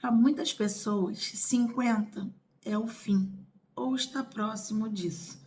Para muitas pessoas, 50 é o fim, ou está próximo disso.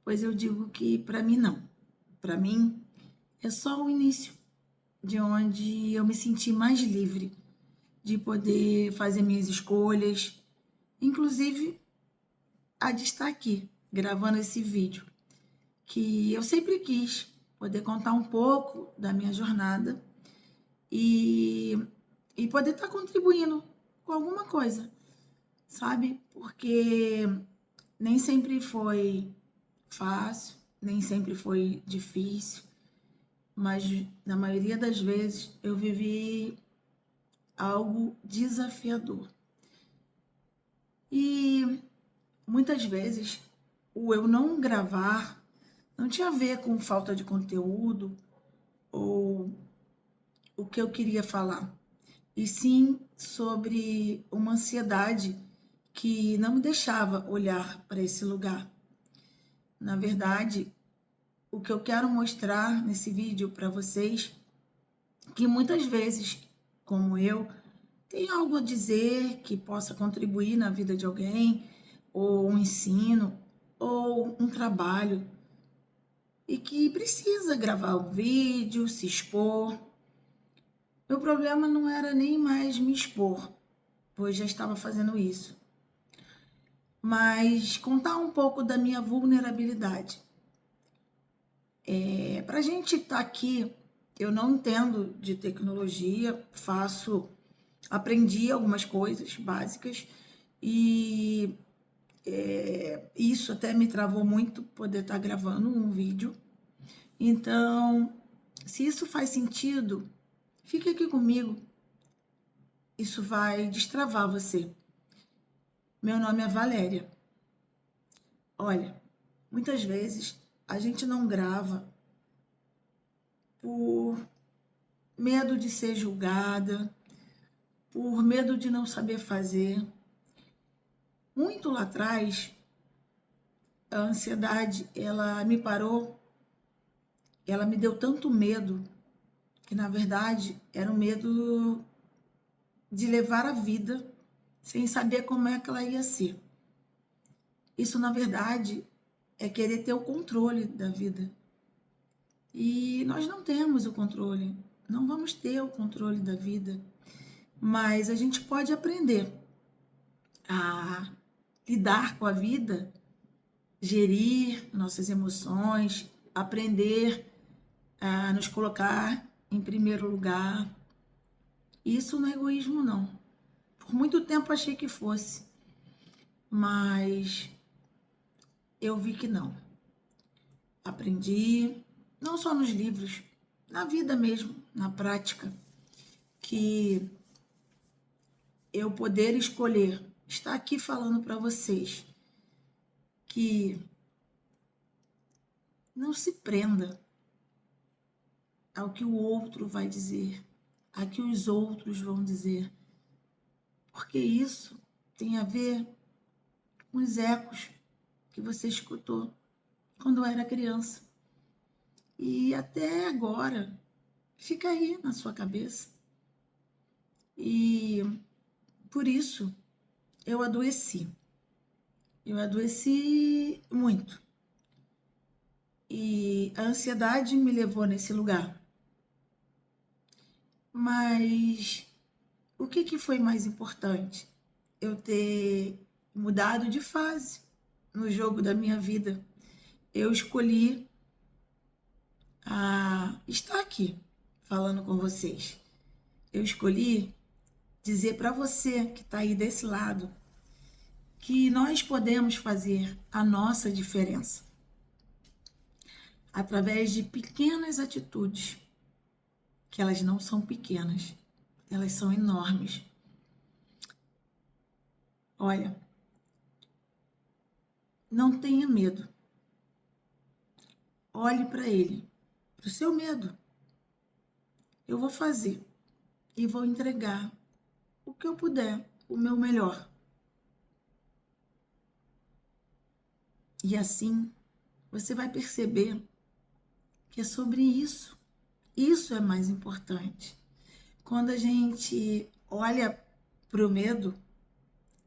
Pois eu digo que para mim não. Para mim é só o início de onde eu me senti mais livre de poder fazer minhas escolhas, inclusive a de estar aqui gravando esse vídeo, que eu sempre quis poder contar um pouco da minha jornada e, e poder estar contribuindo com alguma coisa, sabe? Porque nem sempre foi fácil, nem sempre foi difícil, mas na maioria das vezes eu vivi algo desafiador. E muitas vezes o eu não gravar não tinha a ver com falta de conteúdo ou o que eu queria falar, e sim sobre uma ansiedade que não me deixava olhar para esse lugar. Na verdade, o que eu quero mostrar nesse vídeo para vocês, que muitas vezes, como eu, tem algo a dizer que possa contribuir na vida de alguém, ou um ensino, ou um trabalho, e que precisa gravar um vídeo, se expor. Meu problema não era nem mais me expor, pois já estava fazendo isso, mas contar um pouco da minha vulnerabilidade. Para a gente estar aqui, eu não entendo de tecnologia, aprendi algumas coisas básicas e isso até me travou muito poder estar gravando um vídeo. Então, se isso faz sentido, fique aqui comigo. Isso vai destravar você. Meu nome é Valéria. Olha, muitas vezes a gente não grava por medo de ser julgada, por medo de não saber fazer. Muito lá atrás, a ansiedade, ela me parou, ela me deu tanto medo, que na verdade era o medo de levar a vida sem saber como é que ela ia ser. Isso, na verdade, é querer ter o controle da vida. E nós não temos o controle, não vamos ter o controle da vida, mas a gente pode aprender a lidar com a vida, gerir nossas emoções, aprender a nos colocar em primeiro lugar. Isso não é egoísmo, não. Por muito tempo achei que fosse, mas eu vi que não. Aprendi, não só nos livros, na vida mesmo, na prática, que eu poder escolher estar aqui falando para vocês que não se prenda ao que o outro vai dizer, a que os outros vão dizer, porque isso tem a ver com os ecos que você escutou quando era criança. E até agora fica aí na sua cabeça. E por isso eu adoeci. Eu adoeci muito. E a ansiedade me levou nesse lugar. Mas o que foi mais importante? Eu ter mudado de fase no jogo da minha vida. Eu escolhi estar aqui falando com vocês. Eu escolhi dizer para você que está aí desse lado que nós podemos fazer a nossa diferença através de pequenas atitudes, que elas não são pequenas, elas são enormes. Olha, não tenha medo. Olhe para ele, para o seu medo. Eu vou fazer e vou entregar o que eu puder, o meu melhor. E assim você vai perceber que é sobre isso. Isso é mais importante. Quando a gente olha para o medo,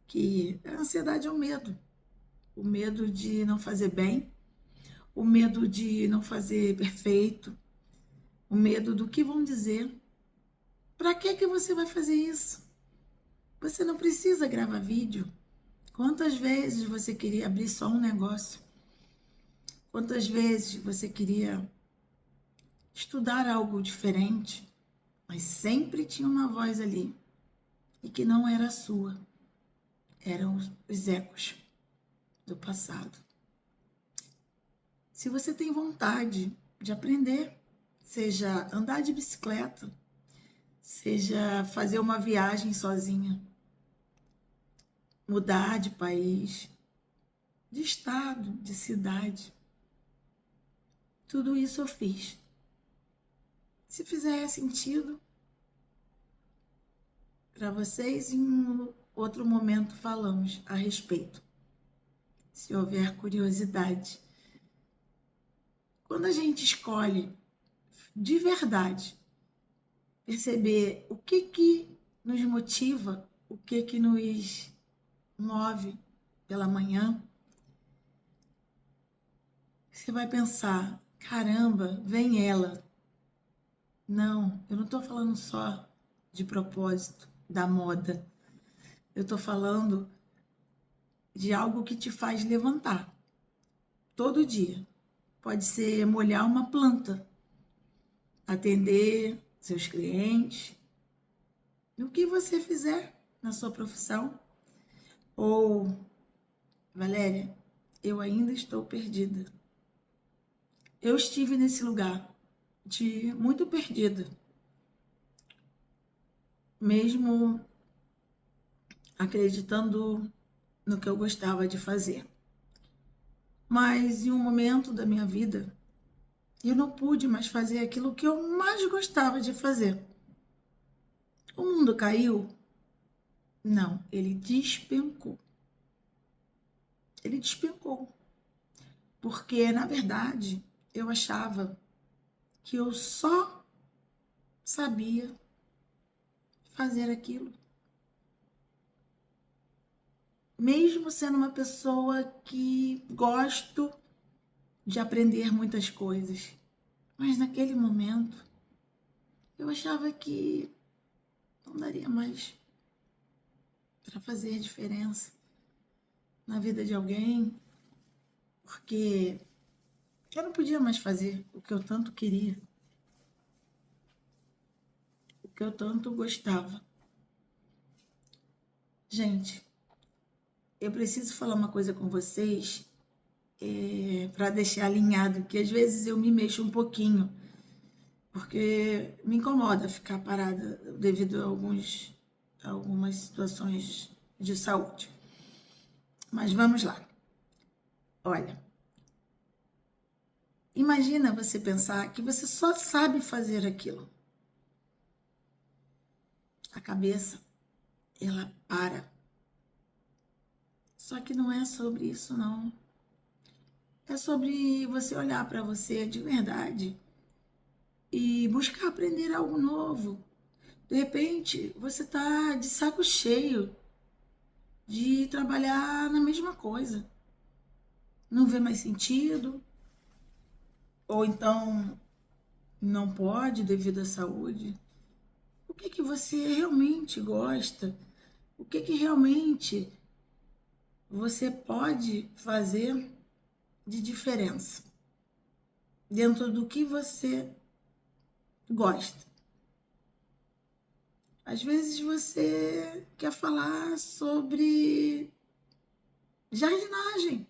que a ansiedade é o medo de não fazer bem, o medo de não fazer perfeito, o medo do que vão dizer. Para que você vai fazer isso? Você não precisa gravar vídeo. Quantas vezes você queria abrir só um negócio? Quantas vezes você queria estudar algo diferente, mas sempre tinha uma voz ali e que não era a sua, eram os ecos do passado. Se você tem vontade de aprender, seja andar de bicicleta, seja fazer uma viagem sozinha, mudar de país, de estado, de cidade, tudo isso eu fiz. Se fizer sentido para vocês, em um outro momento falamos a respeito, se houver curiosidade. Quando a gente escolhe de verdade perceber o que nos motiva, o que nos move pela manhã, você vai pensar, caramba, vem ela. Não, eu não estou falando só de propósito, da moda. Eu estou falando de algo que te faz levantar todo dia. Pode ser molhar uma planta, atender seus clientes, o que você fizer na sua profissão. Ou, Valéria, eu ainda estou perdida. Eu estive nesse lugar de muito perdida, mesmo acreditando no que eu gostava de fazer. Mas em um momento da minha vida, eu não pude mais fazer aquilo que eu mais gostava de fazer. O mundo caiu? Não, ele despencou. Ele despencou. Porque, na verdade, eu achava que eu só sabia fazer aquilo. Mesmo sendo uma pessoa que gosto de aprender muitas coisas. Mas naquele momento, eu achava que não daria mais para fazer diferença na vida de alguém, porque eu não podia mais fazer o que eu tanto queria, o que eu tanto gostava. Gente, eu preciso falar uma coisa com vocês para deixar alinhado, que às vezes eu me mexo um pouquinho, porque me incomoda ficar parada devido a algumas situações de saúde. Mas vamos lá. Olha, imagina você pensar que você só sabe fazer aquilo. A cabeça, ela para. Só que não é sobre isso, não. É sobre você olhar para você de verdade e buscar aprender algo novo. De repente, você está de saco cheio de trabalhar na mesma coisa. Não vê mais sentido, ou então não pode devido à saúde. O que você realmente gosta? O que realmente você pode fazer de diferença dentro do que você gosta? Às vezes você quer falar sobre jardinagem,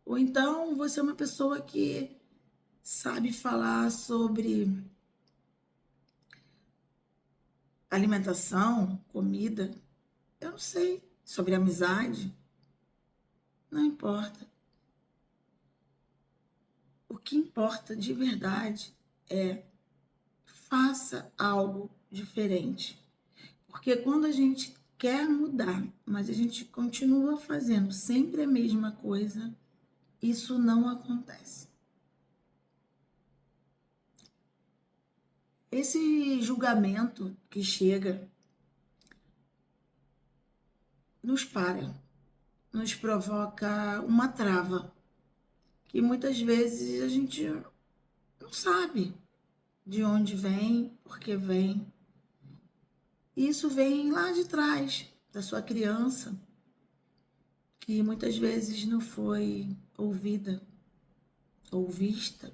ou então você é uma pessoa que sabe falar sobre alimentação, comida, eu não sei, sobre amizade, não importa. O que importa de verdade é faça algo diferente. Porque quando a gente quer mudar, mas a gente continua fazendo sempre a mesma coisa, isso não acontece. Esse julgamento que chega nos para, nos provoca uma trava, que muitas vezes a gente não sabe de onde vem, por que vem. E isso vem lá de trás, da sua criança, que muitas vezes não foi ouvida ou vista,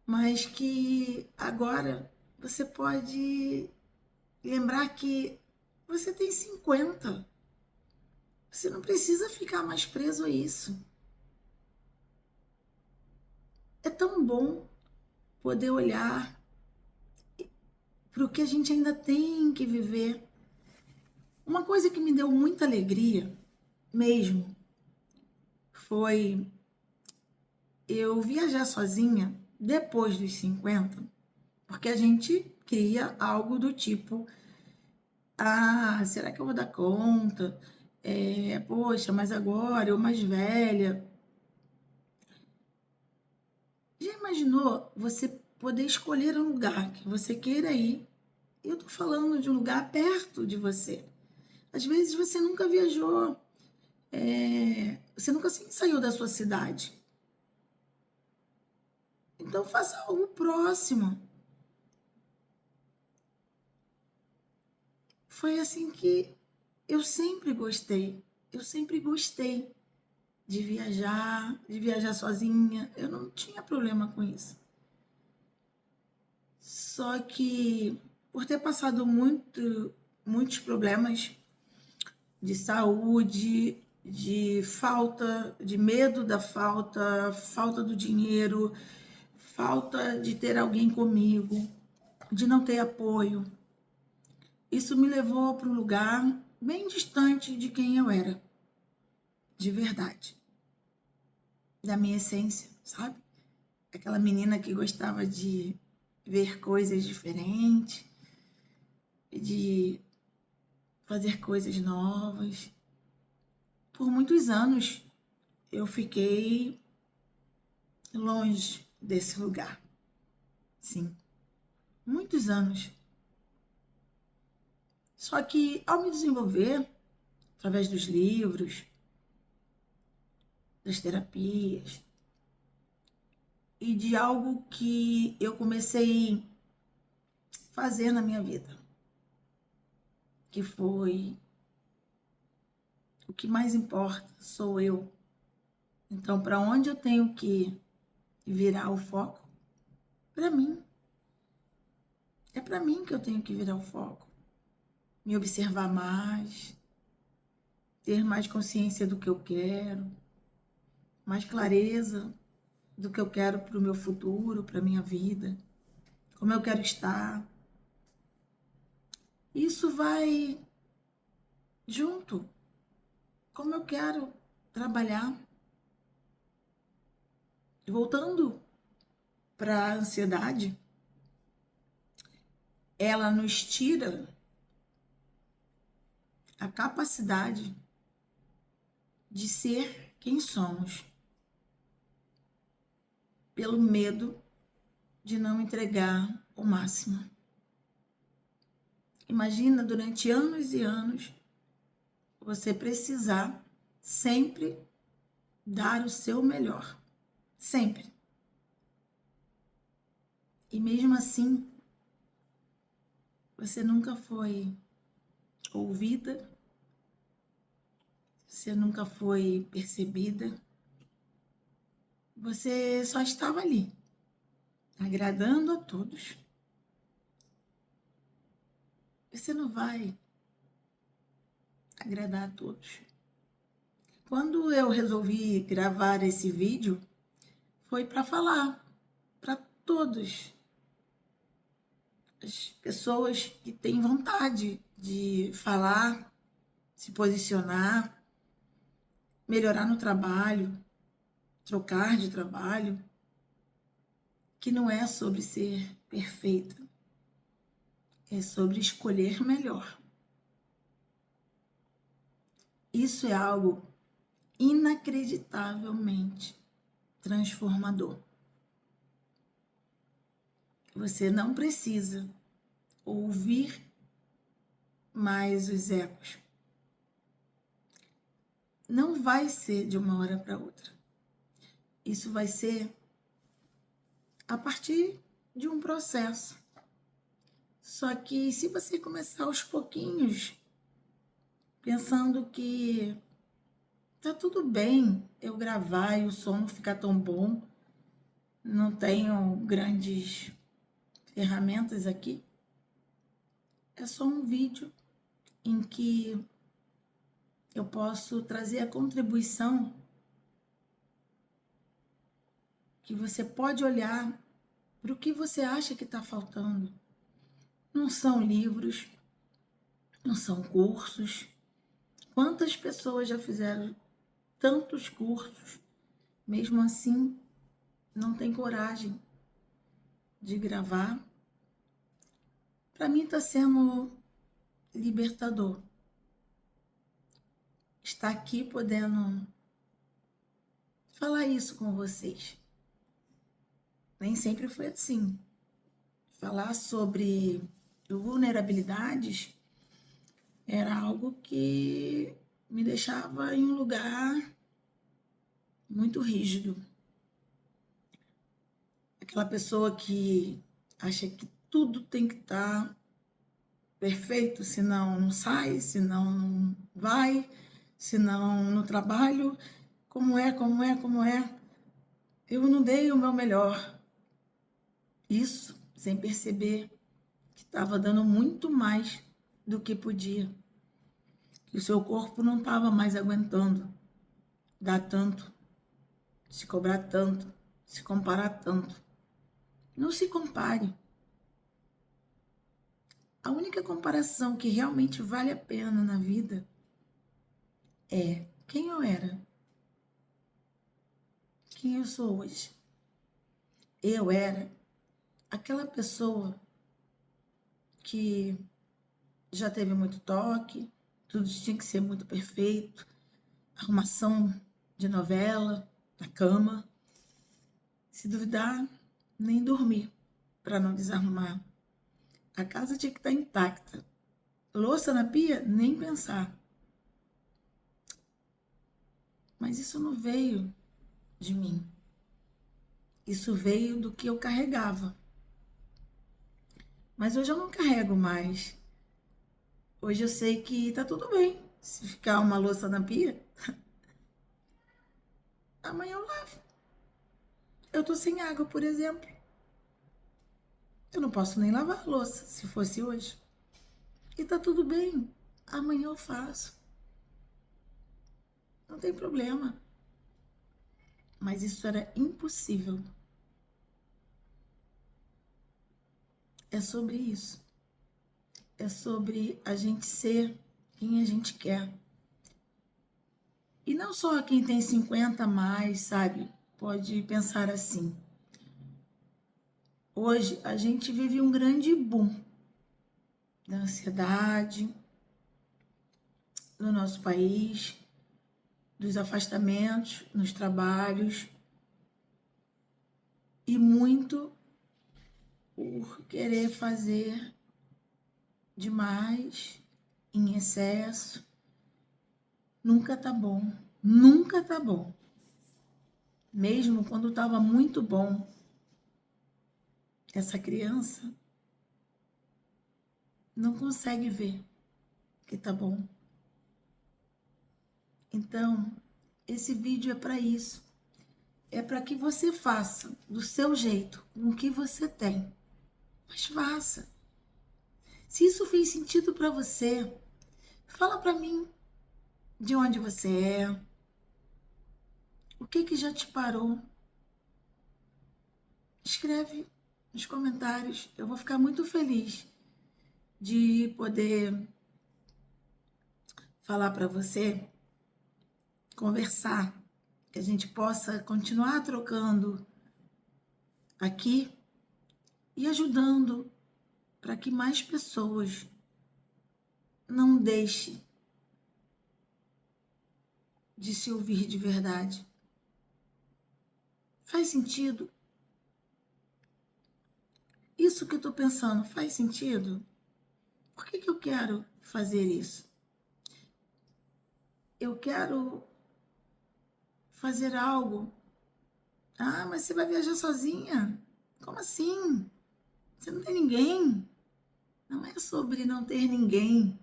mas que agora você pode lembrar que você tem 50. Você não precisa ficar mais preso a isso. É tão bom poder olhar para o que a gente ainda tem que viver. Uma coisa que me deu muita alegria mesmo foi eu viajar sozinha depois dos 50, porque a gente cria algo do tipo: ah, será que eu vou dar conta? Poxa, mas agora eu mais velha. Já imaginou você poder escolher um lugar que você queira ir? Eu tô falando de um lugar perto de você. Às vezes você nunca viajou, você nunca saiu da sua cidade. Então faça algo próximo. Foi assim que eu sempre gostei. Eu sempre gostei de viajar sozinha. Eu não tinha problema com isso. Só que por ter passado muitos problemas de saúde, de falta, de medo da falta, falta do dinheiro, falta de ter alguém comigo, de não ter apoio. Isso me levou para um lugar bem distante de quem eu era, de verdade, da minha essência, sabe? Aquela menina que gostava de ver coisas diferentes, de fazer coisas novas. Por muitos anos eu fiquei longe desse lugar. Sim, muitos anos. Só que ao me desenvolver, através dos livros, das terapias, e de algo que eu comecei a fazer na minha vida, que foi o que mais importa, sou eu. Então, para onde eu tenho que virar o foco? Para mim. É para mim que eu tenho que virar o foco. Me observar mais, ter mais consciência do que eu quero, mais clareza do que eu quero para o meu futuro, para a minha vida, como eu quero estar. Isso vai junto, como eu quero trabalhar. Voltando para a ansiedade, ela nos tira a capacidade de ser quem somos, pelo medo de não entregar o máximo. Imagina durante anos e anos você precisar sempre dar o seu melhor, sempre. E mesmo assim, você nunca foi ouvida, você nunca foi percebida, você só estava ali, agradando a todos. Você não vai agradar a todos. Quando eu resolvi gravar esse vídeo, foi para falar para todos as pessoas que têm vontade de falar, se posicionar, melhorar no trabalho, trocar de trabalho, que não é sobre ser perfeita, é sobre escolher melhor. Isso é algo inacreditavelmente transformador. Você não precisa ouvir mais os ecos. não vai ser de uma hora para outra. Isso vai ser a partir de um processo. Só que se você começar aos pouquinhos, pensando que tá tudo bem eu gravar e o som não ficar tão bom, não tenho grandes ferramentas aqui, é só um vídeo em que eu posso trazer a contribuição que você pode olhar para o que você acha que está faltando. Não são livros, não são cursos. Quantas pessoas já fizeram tantos cursos, mesmo assim não tem coragem de gravar? Para mim está sendo libertador estar aqui podendo falar isso com vocês. Nem sempre foi assim. Falar sobre vulnerabilidades era algo que me deixava em um lugar muito rígido. Aquela pessoa que acha que tudo tem que estar perfeito, senão não sai, senão não vai, senão no trabalho, como é. Eu não dei o meu melhor. Isso sem perceber que estava dando muito mais do que podia. Que o seu corpo não estava mais aguentando dar tanto, se cobrar tanto, se comparar tanto. Não se compare. A única comparação que realmente vale a pena na vida é quem eu era, quem eu sou hoje. Eu era aquela pessoa que já teve muito toque, tudo tinha que ser muito perfeito, arrumação de novela, na cama. Se duvidar, nem dormir para não desarrumar. A casa tinha que estar intacta. Louça na pia, nem pensar. Mas isso não veio de mim. Isso veio do que eu carregava. Mas hoje eu não carrego mais. Hoje eu sei que tá tudo bem. Se ficar uma louça na pia, amanhã eu lavo. Eu tô sem água, por exemplo. Eu não posso nem lavar a louça, se fosse hoje. E tá tudo bem. Amanhã eu faço. Não tem problema. Mas isso era impossível. É sobre isso. É sobre a gente ser quem a gente quer. E não só quem tem 50 a mais, sabe? Pode pensar assim. Hoje a gente vive um grande boom da ansiedade no nosso país, dos afastamentos nos trabalhos e muito por querer fazer demais, em excesso. Nunca tá bom, nunca tá bom. Mesmo quando estava muito bom, essa criança não consegue ver que tá bom. Então, esse vídeo é para isso. É para que você faça do seu jeito, com o que você tem. Mas faça. Se isso fez sentido para você, fala para mim de onde você é, o que já te parou. Escreve nos comentários. Eu vou ficar muito feliz de poder falar para você, conversar, que a gente possa continuar trocando aqui e ajudando para que mais pessoas não deixem de se ouvir de verdade. Faz sentido? Isso que eu estou pensando faz sentido? Por que eu quero fazer isso? Eu quero fazer algo. Ah, mas você vai viajar sozinha? Como assim? Você não tem ninguém? Não é sobre não ter ninguém.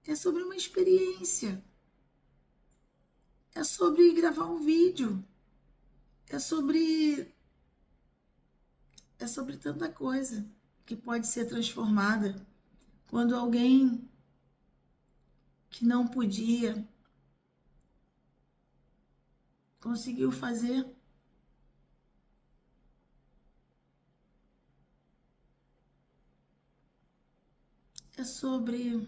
É sobre uma experiência. É sobre gravar um vídeo. É sobre tanta coisa que pode ser transformada quando alguém que não podia conseguiu fazer. É sobre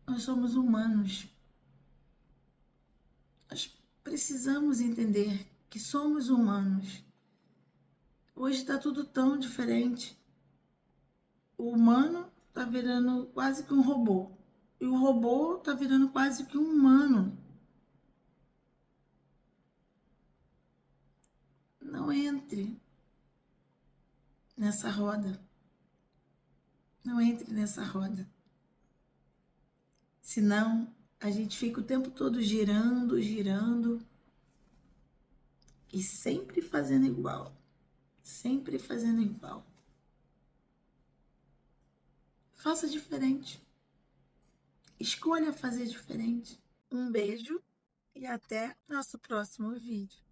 nós somos humanos. Nós precisamos entender que somos humanos. Hoje está tudo tão diferente. O humano está virando quase que um robô. E o robô está virando quase que um humano. Não entre nessa roda. Não entre nessa roda. Senão, a gente fica o tempo todo girando, girando e sempre fazendo igual. Sempre fazendo igual. Faça diferente. Escolha fazer diferente. Um beijo e até nosso próximo vídeo.